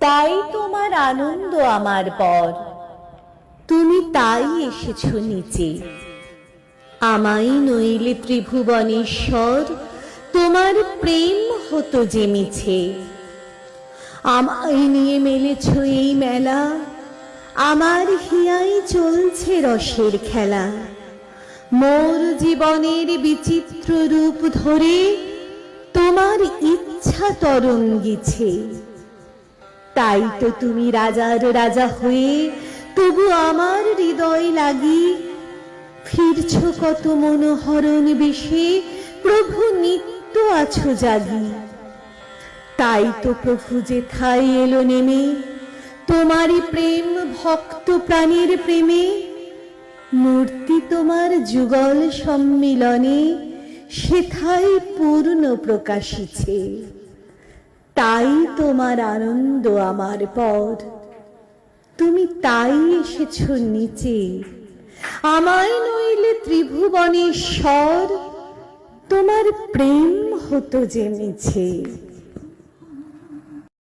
তাই তোমার আনন্দ আমার পর, তুমি তাই এসেছো নিচে। আমায় নইলে ত্রিভুবনেশ্বর, তোমার প্রেম হতো যে মিছে। আমায় নিয়ে মেলেছ এই মেলা, আমার হিয়ায় চলছে রসের খেলা। মোর জীবনের বিচিত্র রূপ ধরে তোমার ইচ্ছা তরঙ্গিছে। তাই তো তুমি রাজার রাজা হয়ে তবু আমার হৃদয় লাগি ফিরছ কত মনোহরণ বেশে, প্রভু নিত্য আছো জাগি। তাই তো প্রভু যেথায় এলো নেমে, তোমারই প্রেম ভক্ত প্রাণীর প্রেমে। মূর্তি তোমার যুগল সম্মিলনে সেথায় পূর্ণ প্রকাশিছে। তাই তোমার আনন্দ আমার পর, তুমি তাই এসেছ নিচে। আমায় নইলে ত্রিভুবনেশ্বর, তোমার প্রেম হতো যে মিছে।